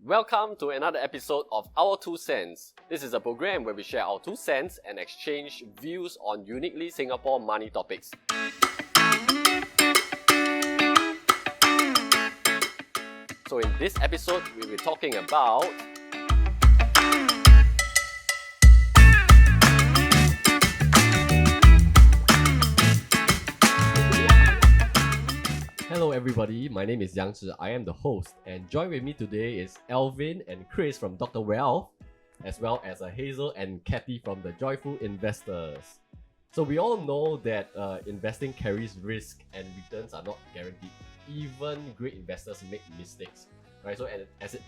Welcome to another episode of Our 2 Cents. This is a program where we share our 2 cents and exchange views on uniquely Singapore money topics. So in this episode, we'll be talking about Hello everybody, my name is Yang Zhi. I am the host, and join with me today is Alvin and Chris from Dr. Wealth, as well as Hazel and Kathy from the Joyful Investors. So we all know that investing carries risk and returns are not guaranteed. Even great investors make mistakes, right? So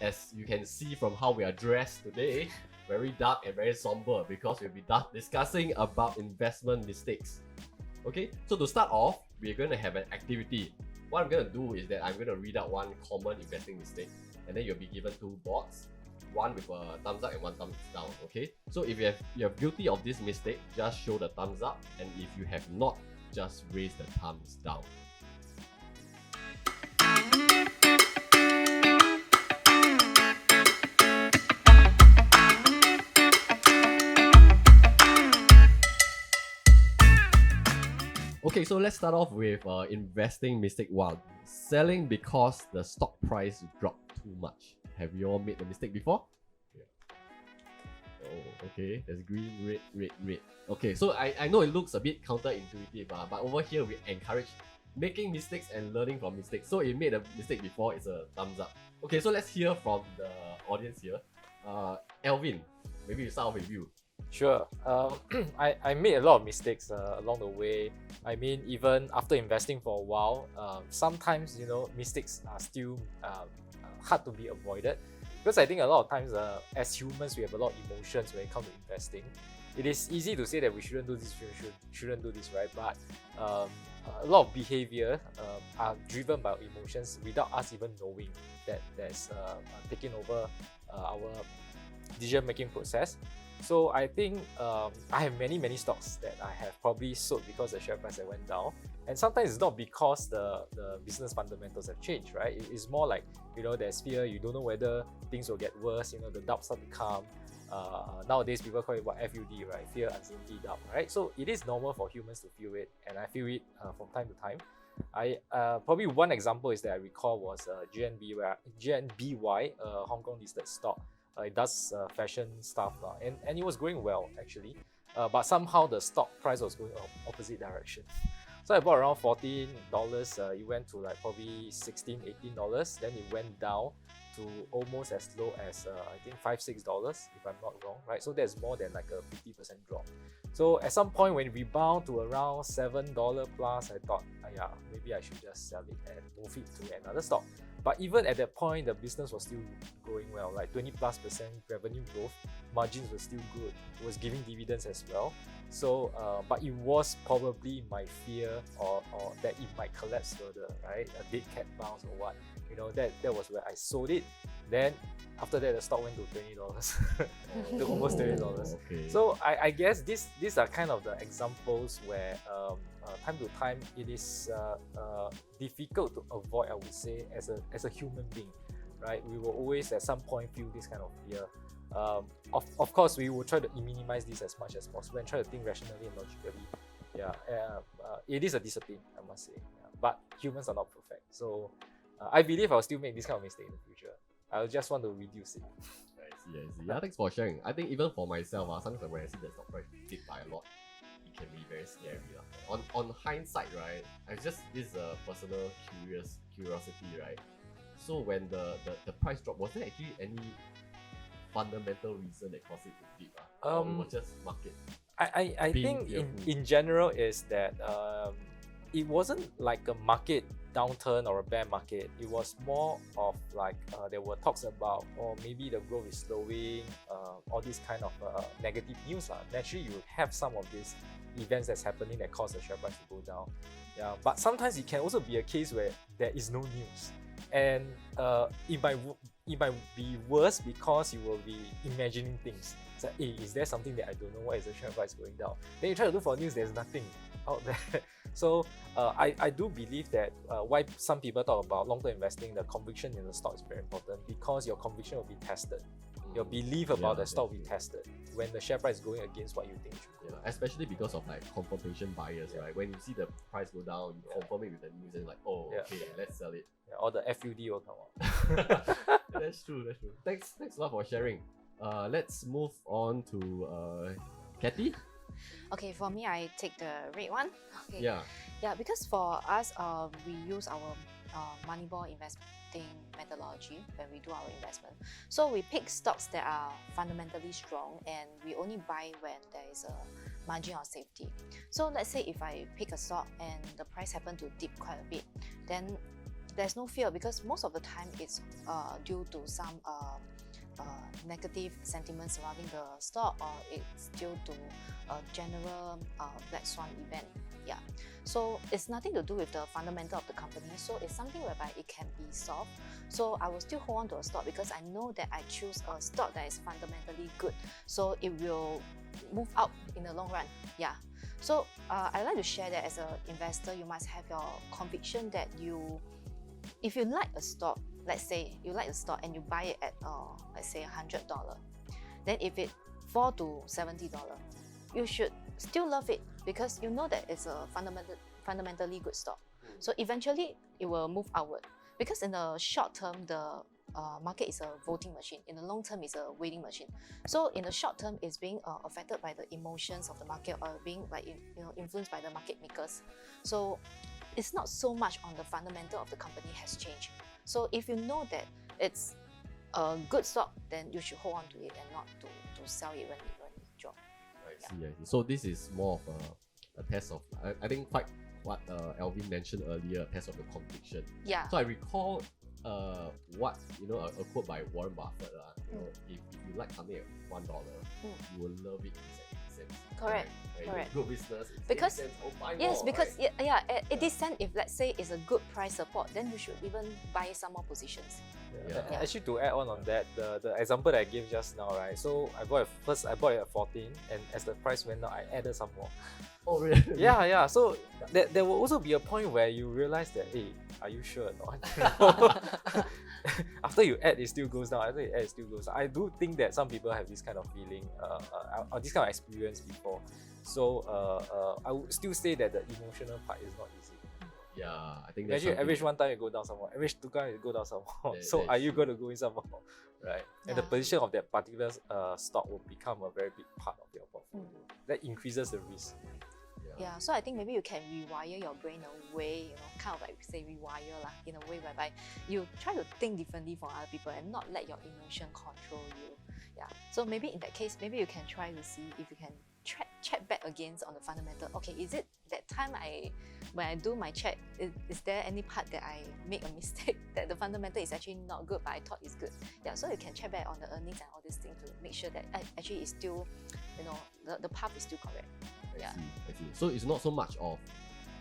as you can see from how we are dressed today, very dark and very somber because we'll be discussing about investment mistakes. Okay, so to start off, we're going to have an activity. What I'm going to do is that I'm going to read out one common investing mistake, and then you'll be given two boards, one with a thumbs up and one thumbs down, okay? So if you're guilty of this mistake, just show the thumbs up, and if you have not, just raise the thumbs down. Okay, so let's start off with investing mistake 1. Selling because the stock price dropped too much. Have you all made the mistake before? Yeah. Oh, okay. There's green, red. Okay, so I know it looks a bit counterintuitive, but over here we encourage making mistakes and learning from mistakes. So if you made a mistake before, it's a thumbs up. Okay, so let's hear from the audience here. Alvin, maybe we start off with you. Sure. I made a lot of mistakes along the way. I mean, even after investing for a while, sometimes, mistakes are still hard to be avoided. Because I think a lot of times, as humans, we have a lot of emotions when it comes to investing. It is easy to say that we shouldn't do this, shouldn't do this, right? But a lot of behavior are driven by emotions without us even knowing that there's taking over our decision-making process. So I think I have many stocks that I have probably sold because the share price went down. And sometimes it's not because the business fundamentals have changed, right? It's more like, there's fear, you don't know whether things will get worse, the doubts start to come. Nowadays, people call it FUD, right? Fear, uncertainty, doubt, right? So it is normal for humans to feel it, and I feel it from time to time. Probably one example is that I recall was GNBY, a Hong Kong listed stock. It does fashion stuff and it was going well actually, but somehow the stock price was going opposite direction. So I bought around $14, it went to like probably $16, $18, then it went down to almost as low as I think $5, $6 if I'm not wrong, right? So that's more than like a 50% drop. So at some point when it rebound to around $7 plus, I thought, maybe I should just sell it and move it to another stock. But even at that point, the business was still going well, like 20+% revenue growth, margins were still good, it was giving dividends as well. So, but it was probably my fear or that it might collapse further, right? A dead cat bounce or what, that was where I sold it. Then after that, the stock went to $20, to almost $20. Okay. So I guess these are kind of the examples where time to time it is difficult to avoid, I would say, as a human being, right? We will always at some point feel this kind of fear. Of course, we will try to minimize this as much as possible and try to think rationally and logically. It is a discipline, I must say. But humans are not perfect. So I believe I'll still make this kind of mistake in the future. I just want to reduce it. I see. Yeah, thanks for sharing. I think even for myself, sometimes when I see the stock price dip by a lot, it can be very scary. On hindsight, right, it's just this personal curiosity, right? So when the price dropped, was there actually any fundamental reason that caused it to dip? Or it was just market? I think in general is that it wasn't like a market downturn or a bear market. It was more of like there were talks about, or maybe the growth is slowing, all these kind of negative news. Naturally, you have some of these events that's happening that cause the share price to go down. Yeah, but sometimes it can also be a case where there is no news, and it might be worse because you will be imagining things. It's like, hey, is there something that I don't know? Why is the share price going down? Then you try to look for news, there's nothing. out there. So I do believe that why some people talk about long-term investing, the conviction in the stock is very important, because your conviction will be tested. Your belief about the stock will be tested when the share price is going against what you think it should go. Especially because of like confirmation bias, right? When you see the price go down, you confirm it with the news and like, oh, okay, let's sell it. Or the FUD will come out. That's true. Thanks a lot for sharing. Let's move on to Kathy. Okay, for me, I take the red one. Okay. Yeah, Because for us, we use our Moneyball investing methodology when we do our investment. So we pick stocks that are fundamentally strong, and we only buy when there is a margin of safety. So let's say if I pick a stock and the price happen to dip quite a bit, then there's no fear, because most of the time it's due to some negative sentiment surrounding the stock, or it's due to a general black swan event. So it's nothing to do with the fundamental of the company, so it's something whereby it can be solved. So I will still hold on to a stock because I know that I choose a stock that is fundamentally good, so it will move up in the long run. So I like to share that as an investor, you must have your conviction that if you like a stock, let's say you like the stock and you buy it at let's say $100, then if it fall to $70, you should still love it, because you know that it's a fundamentally good stock. So eventually it will move outward, because in the short term the market is a voting machine, in the long term it's a waiting machine. So in the short term it's being affected by the emotions of the market, or being like influenced by the market makers. So it's not so much on the fundamental of the company has changed. So if you know that it's a good stock, then you should hold on to it and not to sell it when it drops. I see. So this is more of a test of, I think, quite what Alvin mentioned earlier, a test of the conviction. So I recall what a quote by Warren Buffett. If you like something at $1, you will love it at 8 cents. Correct. Good business. It's Because 8 cents, buy yes, more, because right? at this cent, if let's say it's a good price support, then you should even buy some more positions. Actually, to add on that, the example that I gave just now, right? So I bought it at 14, and as the price went up, I added some more. Oh really? Yeah. So there will also be a point where you realize that, hey, are you sure or not? After you add, it still goes down. After you add, it still goes down. I do think that some people have this kind of feeling, or this kind of experience before. So I would still say that the emotional part is not easy. I think that's imagine average one time you go down some more, average two times you go down some more. So are you going to go in some more, right? And the position of that particular stock will become a very big part of your portfolio. That increases the risk. So I think maybe you can rewire your brain a way, kind of like say rewire lah, in a way whereby you try to think differently from other people and not let your emotion control you. So maybe in that case, maybe you can try to see if you can check back against on the fundamental. Okay, is it that time when I do my check, is there any part that I make a mistake that the fundamental is actually not good but I thought it's good? So you can check back on the earnings and all these things to make sure that actually it's still, the path is still correct. I see. So it's not so much of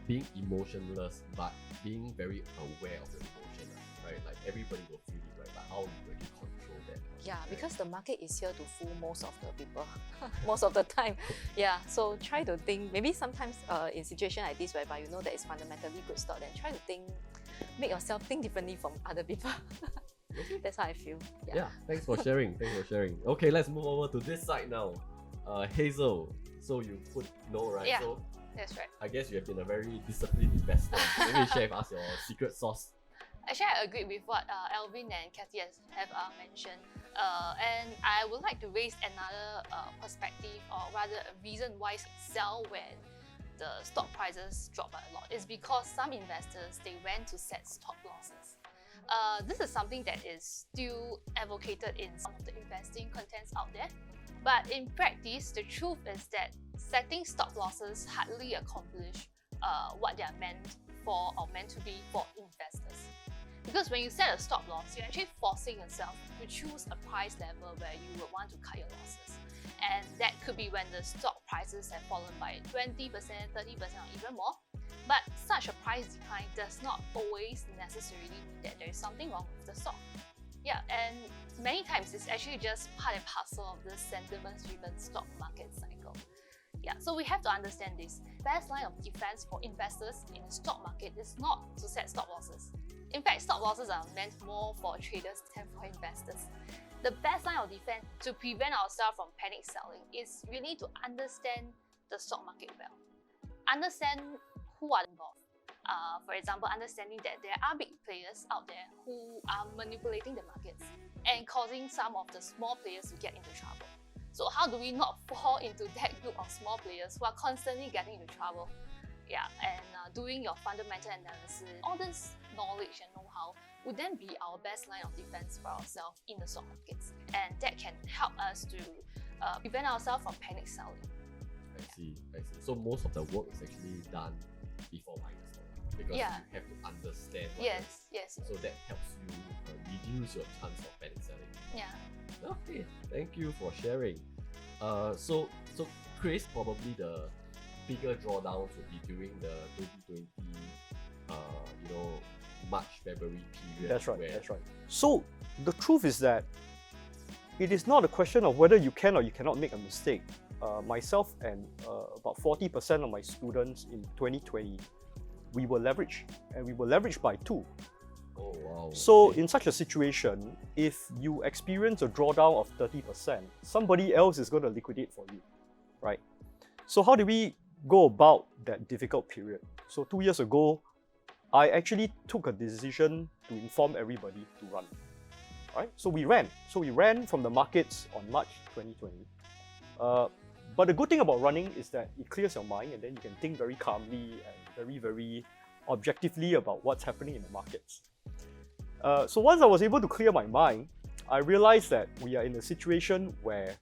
being emotionless, but being very aware of the emotion, right? Like everybody will feel it, right? But how you actually control that? Because the market is here to fool most of the people, most of the time. So try to think, maybe sometimes in situation like this whereby you know that it's fundamentally good stock, then try to make yourself think differently from other people. That's how I feel. Thanks for sharing. Okay, let's move over to this side now. Hazel, so you put no, right? So that's right. I guess you have been a very disciplined investor. Maybe share with us your secret sauce. Actually, I agree with what Alvin and Kathy have mentioned. And I would like to raise another perspective, or rather a reason why sell when the stock prices drop a lot. Is because some investors, they went to set stop losses. This is something that is still advocated in some of the investing contents out there. But in practice, the truth is that setting stop losses hardly accomplish what they are meant for or meant to be for investors. Because when you set a stop loss, you're actually forcing yourself to choose a price level where you would want to cut your losses. And that could be when the stock prices have fallen by 20%, 30%, or even more. But such a price decline does not always necessarily mean that there is something wrong with the stock. And many times it's actually just part and parcel of the sentiment-driven stock market cycle. Yeah, so we have to understand this. Best line of defense for investors in the stock market is not to set stop losses. In fact, stop losses are meant more for traders than for investors. The best line of defense to prevent ourselves from panic selling is really to understand the stock market well. Understand who are involved. For example, understanding that there are big players out there who are manipulating the markets and causing some of the small players to get into trouble. So how do we not fall into that group of small players who are constantly getting into trouble? Yeah, and doing your fundamental analysis, all this knowledge and know-how would then be our best line of defense for ourselves in the stock markets. And that can help us to prevent ourselves from panic selling. I see. So most of the work is actually done before buying the stock because Yeah. you have to understand what Yes. so that helps you reduce your chance of panic selling. Yeah. Okay, thank you for sharing. So Chris, probably the bigger drawdowns will be during the 2020, March February period. That's right. where- That's right. So the truth is that it is not a question of whether you can or you cannot make a mistake. Myself and about 40% of my students in 2020, we were leveraged, and we were leveraged by two. Oh wow. So okay. in such a situation, if you experience a drawdown of 30%, somebody else is going to liquidate for you, right? So how do we go about that difficult period? So 2 years ago, I actually took a decision to inform everybody to run, right? So we ran. From the markets on March 2020. But the good thing about running is that it clears your mind, and then you can think very calmly and very, very objectively about what's happening in the markets. So once I was able to clear my mind, I realized that we are in a situation where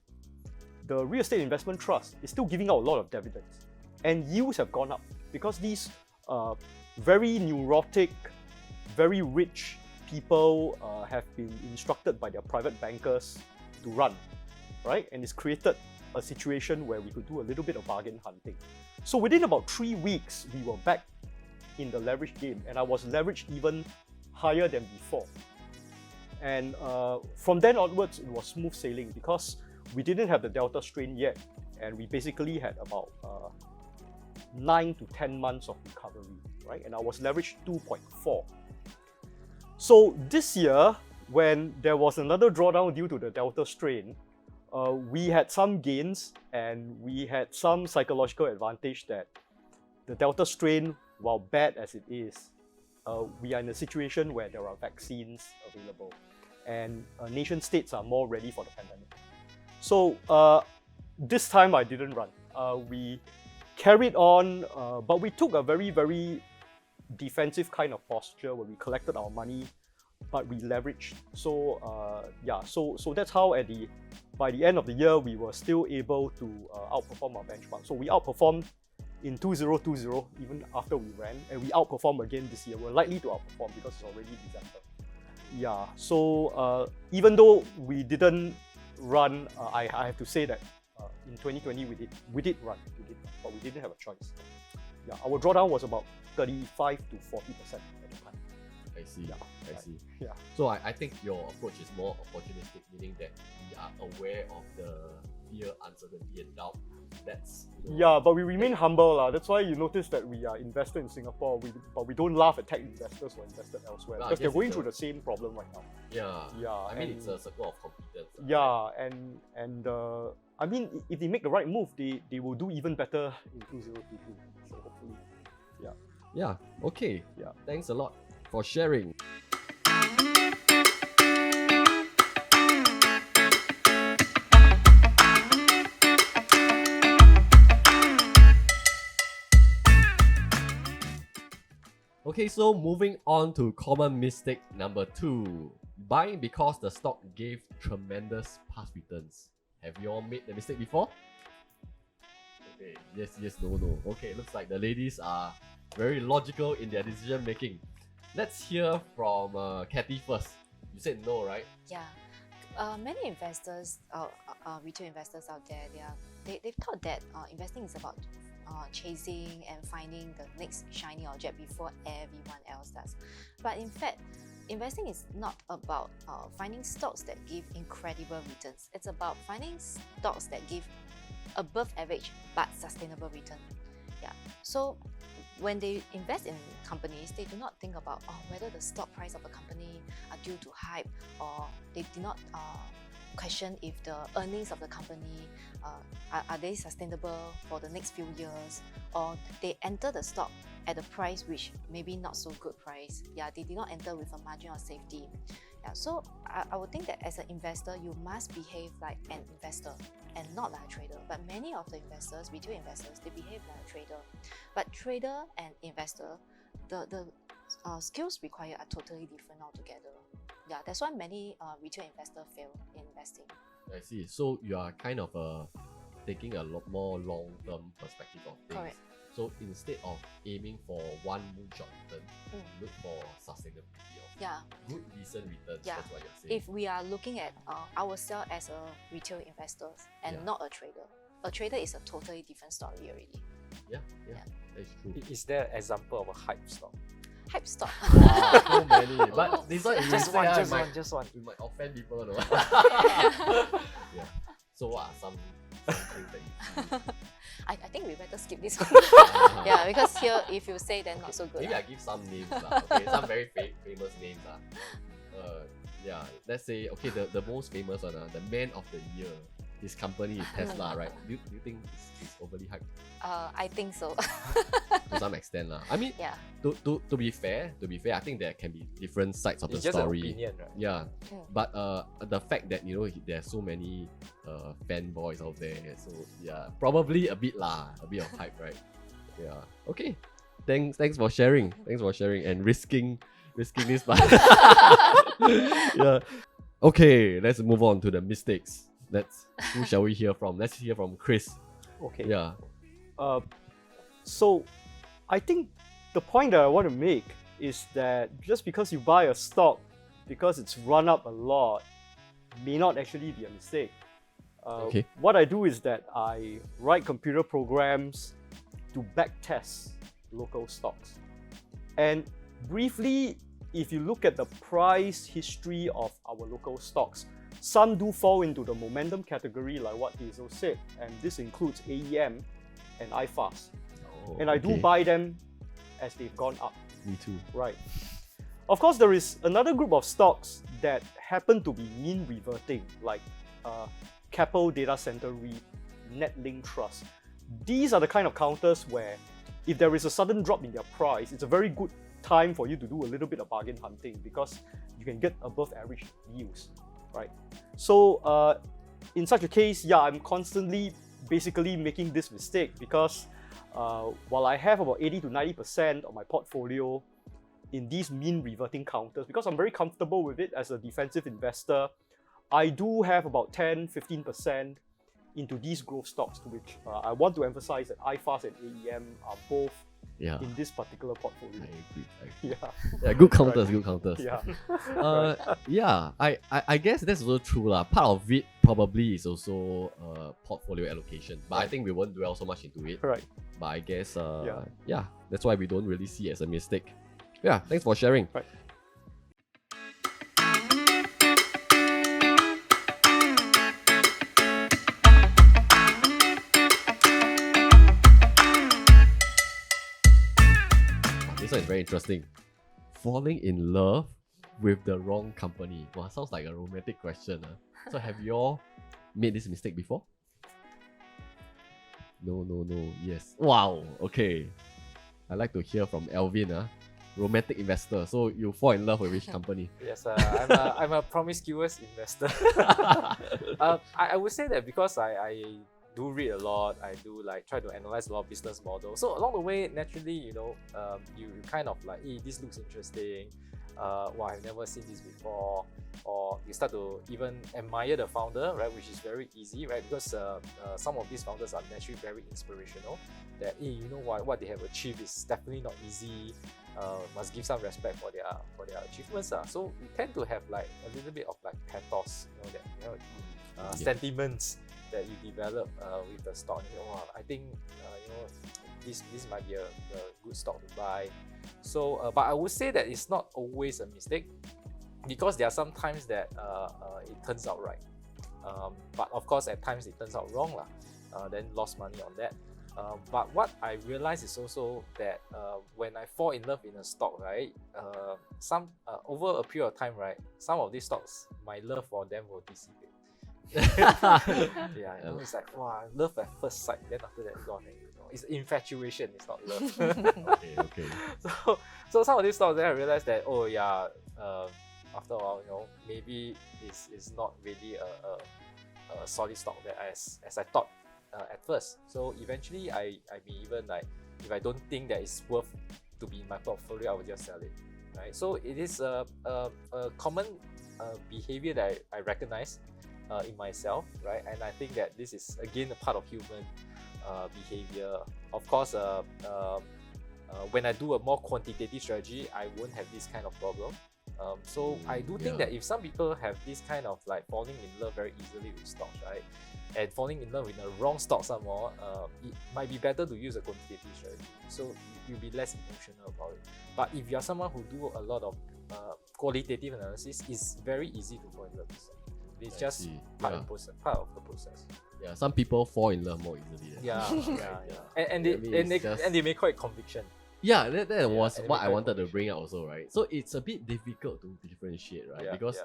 the real estate investment trust is still giving out a lot of dividends, and yields have gone up because these very neurotic, very rich people have been instructed by their private bankers to run, right? And it's created a situation where we could do a little bit of bargain hunting. So within about 3 weeks, we were back in the leverage game, and I was leveraged even higher than before. And from then onwards, it was smooth sailing because we didn't have the Delta strain yet, and we basically had about 9 to 10 months of recovery, right? And I was leveraged 2.4. So this year, when there was another drawdown due to the Delta strain, we had some gains, and we had some psychological advantage that the Delta strain, while bad as it is, we are in a situation where there are vaccines available, and nation states are more ready for the pandemic. So this time I didn't run. We carried on, but we took a very, very defensive kind of posture where we collected our money, but we leveraged. So so that's how by the end of the year, we were still able to outperform our benchmark. So we outperformed in 2020, even after we ran, and we outperform again this year. We're likely to outperform because it's already December. Yeah, so even though we didn't run, I have to say that in 2020 we did run, but we didn't have a choice. Yeah, our drawdown was about 35 to 40% at the time. I see. Yeah, I right. see. Yeah. So I think your approach is more opportunistic, meaning that we are aware of the fear, uncertainty, and doubt. That's Yeah, but we remain humble. That's why you notice that we are invested in Singapore, but we don't laugh at tech investors who are invested elsewhere Well, I because they're guess going it's through the same problem right now. yeah. Yeah, I mean, and- it's a circle of competence. Yeah, and I mean, if they make the right move, they will do even better in 2022. So hopefully, Yeah. Okay. Yeah. Thanks a lot for sharing. Okay, so moving on to common mistake number 2. Buying because the stock gave tremendous past returns. Have you all made the mistake before? Okay, yes, no. Okay, looks like the ladies are very logical in their decision making. Let's hear from Kathy first. You said no, right? Yeah. Many investors, retail investors out there, they've thought that investing is about chasing and finding the next shiny object before everyone else does. But in fact, investing is not about finding stocks that give incredible returns. It's about finding stocks that give above average but sustainable return. Yeah. So when they invest in companies, they do not think about whether the stock price of a company are due to hype, or they do not question if the earnings of the company are they sustainable for the next few years, or they enter the stock at a price which maybe not so good price. Yeah, they did not enter with a margin of safety. Yeah, so I would think that as an investor, you must behave like an investor and not like a trader. But many of the investors, retail investors, they behave like a trader. But trader and investor, the skills required are totally different altogether. Yeah, that's why many retail investors fail in investing. I see. So you are kind of taking a lot more long-term perspective of things. Correct. So instead of aiming for one moonshot return, look for sustainability of good, decent returns. Yeah. That's what you're saying. If we are looking at ourselves as a retail investor and not a trader, a trader is a totally different story already. Yeah, that's true. Is there an example of a hype stock? Hype stock. Wow, so many. But this one, if Just we one, say, just one. we might offend people. No? Yeah. So what are some things that you I think we better skip this one. Yeah, because here, if you say, then not so good. Maybe I give some names, okay? Some very famous names. Yeah, let's say, okay, the most famous one, the man of the year, his company is Tesla, right? Do you think it's overly hyped? I think so. To some extent. I mean, Yeah. to be fair, I think there can be different sides of It's the just an story. opinion, right? Yeah, but the fact that there's so many fanboys out there, so yeah, probably a bit of hype, right? Yeah. Okay. Thanks for sharing. And risking this part. Yeah. Okay, let's move on to the mistakes. Who shall we hear from? Let's hear from Chris. Okay. Yeah. So I think the point that I want to make is that just because you buy a stock because it's run up a lot may not actually be a mistake. Okay. What I do is that I write computer programs to backtest local stocks. And briefly, if you look at the price history of our local stocks, some do fall into the momentum category, like what Hazel said, and this includes AEM and iFast. And I do buy them as they've gone up. Me too. Right. Of course, there is another group of stocks that happen to be mean reverting, like Keppel Data Center REIT, Netlink Trust. These are the kind of counters where if there is a sudden drop in their price, it's a very good time for you to do a little bit of bargain hunting because you can get above average yields, right? So in such a case, yeah, I'm constantly basically making this mistake because while I have about 80 to 90% of my portfolio in these mean reverting counters, because I'm very comfortable with it as a defensive investor, I do have about 10-15% into these growth stocks, to which I want to emphasize that iFast and AEM are both in this particular portfolio. I agree. Yeah. Good counters, good counters. Yeah. I guess that's also true. Part of it probably is also portfolio allocation. But I think we won't dwell so much into it. Right. But I guess, that's why we don't really see it as a mistake. Yeah, thanks for sharing. Right. This one is very interesting. Falling in love with the wrong company. Wow, sounds like a romantic question. So have you all made this mistake before? No. Yes. Wow. Okay. I'd like to hear from Alvin. Romantic investor. So you fall in love with which company? Yes, I'm a promiscuous investor. I would say that because I do read a lot, I do try to analyze a lot of business models. So along the way, naturally, you kind of like, hey, this looks interesting. Wow, I've never seen this before. Or you start to even admire the founder, right? Which is very easy, right? Because some of these founders are naturally very inspirational. That what they have achieved is definitely not easy. Must give some respect for their achievements. So we tend to have a little bit of pathos, sentiments that you develop with the stock. Wow, I think this might be a good stock to buy. So, but I would say that it's not always a mistake because there are some times that it turns out right. But of course, at times it turns out wrong. then lost money on that. But what I realized is also that when I fall in love in a stock, right, over a period of time, right, some of these stocks, my love for them will dissipate. Yeah, it's like, wow, love at first sight. Then after that, gone. It's infatuation. It's not love. Okay. So some of these stocks, then I realized that, oh yeah, after a while, maybe it's not really a solid stock that as I thought at first. So eventually, I may even like, if I don't think that it's worth to be in my portfolio, I will just sell it. Right. So it is a common behavior that I recognize in myself, right? And I think that this is again a part of human behavior. Of course, when I do a more quantitative strategy, I won't have this kind of problem. So I do think that if some people have this kind of like falling in love very easily with stocks, right, and falling in love with the wrong stock some more, it might be better to use a quantitative strategy. So you'll be less emotional about it. But if you're someone who do a lot of qualitative analysis, it's very easy to fall in love with stock. It's just part of the process. Yeah, some people fall in love more easily. Yeah. And they may call it conviction. Yeah, that was and what I very wanted to bring out also, right? So it's a bit difficult to differentiate, right? Yeah, because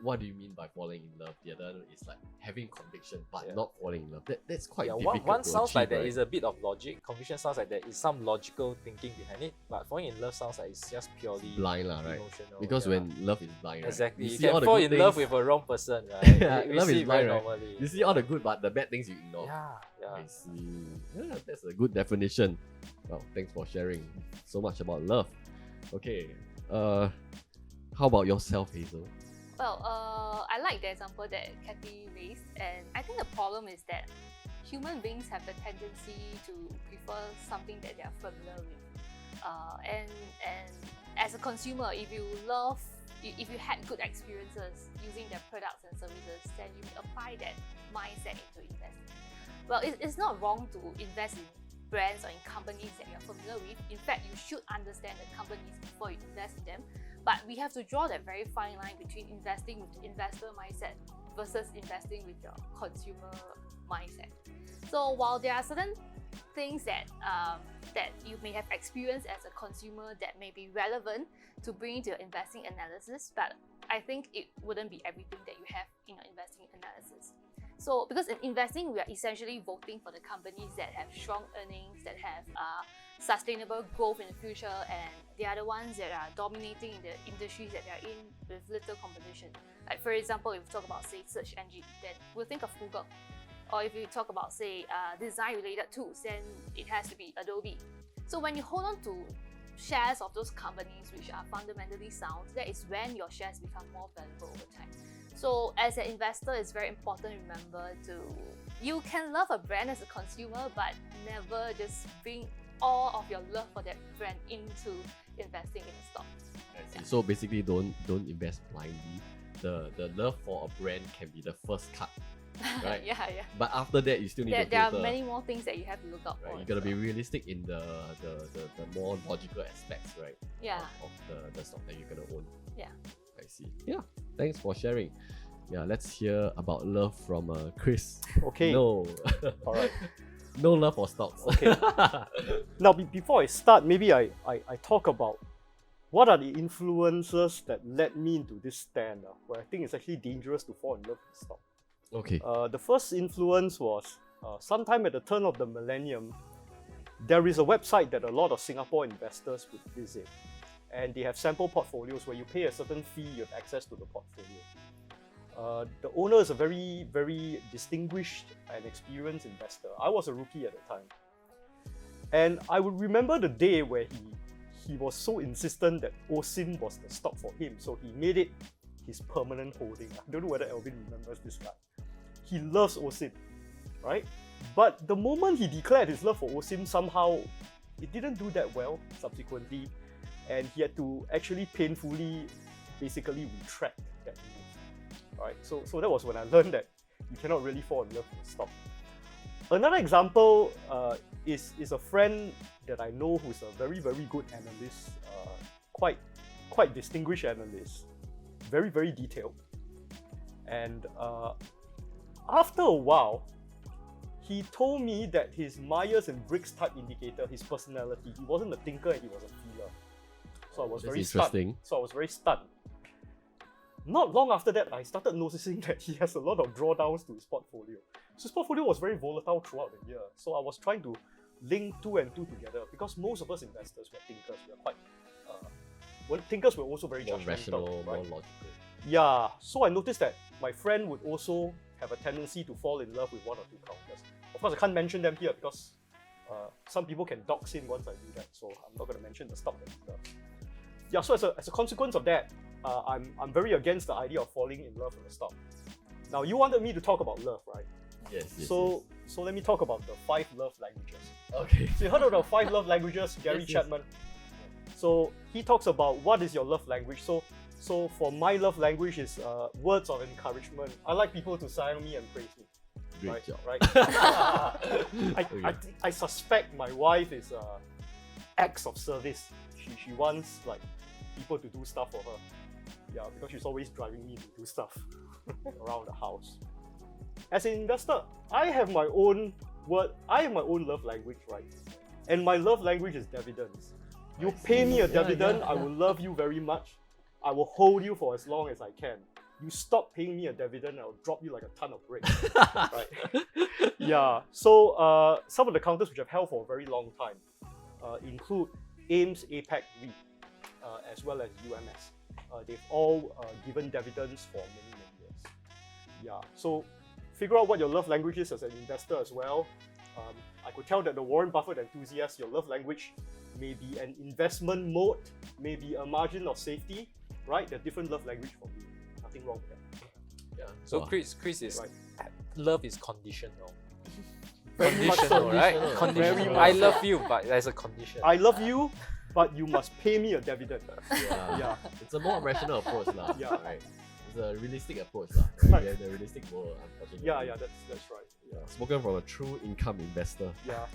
what do you mean by falling in love? The other is like having conviction but not falling in love. That's quite difficult. One to sounds achieve, like there right? is a bit of logic. Conviction sounds like there is some logical thinking behind it. But falling in love sounds like it's just purely blind, right? emotional. Because when love is blind, right? Exactly, you see all can the fall good in love things. with a wrong person, right? Yeah, we love see is it very blind, right? normally. You see all the good, but the bad things you ignore. Yeah. I see. Yeah, that's a good definition. Well, thanks for sharing so much about love. Okay, how about yourself, Hazel? Well, I like the example that Kathy raised, and I think the problem is that human beings have the tendency to prefer something that they are familiar with. And as a consumer, if you had good experiences using their products and services, then you apply that mindset into investing. Well, it's not wrong to invest in brands or in companies that you're familiar with. In fact, you should understand the companies before you invest in them. But we have to draw that very fine line between investing with the investor mindset versus investing with your consumer mindset. So while there are certain things that you may have experienced as a consumer that may be relevant to bring into your investing analysis, but I think it wouldn't be everything that you have in your investing analysis. So because in investing, we are essentially voting for the companies that have strong earnings, that have sustainable growth in the future, and they are the ones that are dominating in the industries that they are in with little competition. Like for example, if we talk about say search engine, then we'll think of Google. Or if you talk about say design related tools, then it has to be Adobe. So when you hold on to shares of those companies which are fundamentally sound, that is when your shares become more valuable over time. So as an investor, it's very important to remember you can love a brand as a consumer, but never just bring all of your love for that brand into investing in a stock. I see. So basically, don't invest blindly. The love for a brand can be the first cut, right? Yeah. But after that, you still need to There are filter. many more things that you have to look out Right, for. you gotta be realistic in the more logical aspects, right? Yeah. Of the stock that you're gonna own. Yeah. I see. Yeah. Thanks for sharing. Yeah, let's hear about love from Chris. Okay. No. All right. No love for stocks. Okay. Now, before I start, maybe I talk about what are the influences that led me into this stand where I think it's actually dangerous to fall in love with stock. Okay. The first influence was sometime at the turn of the millennium, there is a website that a lot of Singapore investors would visit, and they have sample portfolios where you pay a certain fee, you have access to the portfolio. The owner is a very, very distinguished and experienced investor. I was a rookie at the time. And I would remember the day where he was so insistent that OSIM was the stock for him. So he made it his permanent holding. I don't know whether Alvin remembers this guy. He loves OSIM, right? But the moment he declared his love for OSIM, somehow it didn't do that well subsequently. And he had to actually painfully, basically retract that move. Right, so that was when I learned that you cannot really fall in love with stock. Another example is a friend that I know who's a very, very good analyst, quite distinguished analyst, very, very detailed. And after a while, he told me that his Myers and Briggs type indicator, his personality, he wasn't a thinker and he was a feeler. So I was That's very interesting. stunned. So I was very stunned. Not long after that, I started noticing that he has a lot of drawdowns to his portfolio. So his portfolio was very volatile throughout the year. So I was trying to link 2 and 2 together because most of us investors were thinkers. We are quite, thinkers were also very More judgmental, rational, right? more logical. Yeah, so I noticed that my friend would also have a tendency to fall in love with 1 or 2 counters. Of course, I can't mention them here because some people can dox in once I do that, so I'm not going to mention the stock that he does. Yeah, so as a consequence of that, I'm very against the idea of falling in love with a stock. Now, you wanted me to talk about love, right? Yes. So let me talk about the 5 love languages. Okay. So you heard of the 5 love languages, Gary Yes. Chapman? So he talks about what is your love language. So for my love language is words of encouragement. I like people to sign me and praise me. Great right, job. Right. I suspect my wife is acts of service. She wants like people to do stuff for her. Yeah, because she's always driving me to do stuff around the house. As an investor, I have my own love language, right? And my love language is dividends. You pay me a dividend, I will love you very much. I will hold you for as long as I can. You stop paying me a dividend, I'll drop you like a ton of bricks. Right? Yeah. So some of the counters which I've held for a very long time include AIMS, APAC, REIT, as well as UMS. They've all given dividends for many years. Yeah. So figure out what your love language is as an investor as well. I could tell that the Warren Buffett enthusiast, your love language may be an investment mode, may be a margin of safety, right? There are different love language for me. Nothing wrong with that. Yeah. So Wow. Chris is Right. love is conditional. Very much so. Conditional, right? Conditional. Conditional. Very much I so. love you, but there's a condition. I love you, but you must pay me a dividend. Yeah. Yeah. It's a more rational approach, lah. Yeah. Right. It's a realistic approach, lah. Right. Right. We have the realistic world, unfortunately. Yeah, that's right. Yeah. Spoken from a true income investor. Yeah.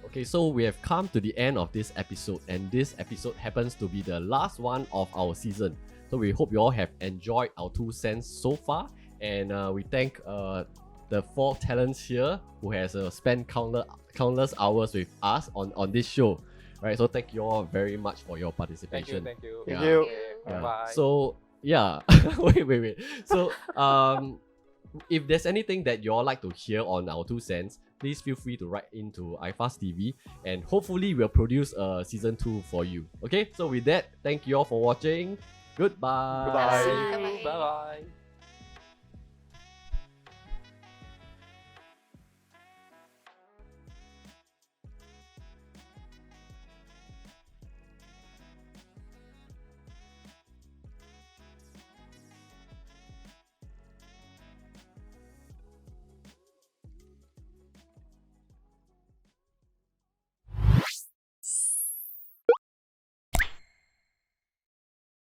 Okay, so we have come to the end of this episode, and this episode happens to be the last one of our season. So we hope you all have enjoyed our 2 cents so far, and we thank the 4 talents here who has spent countless hours with us on this show. Right, so thank you all very much for your participation. Thank you. Thank Yeah. you. Yeah. Bye. So yeah, wait. So if there's anything that you all like to hear on our 2 cents, please feel free to write into iFast TV, and hopefully we'll produce a season 2 for you. Okay, so with that, thank you all for watching. Goodbye. Goodbye. See you. Bye bye.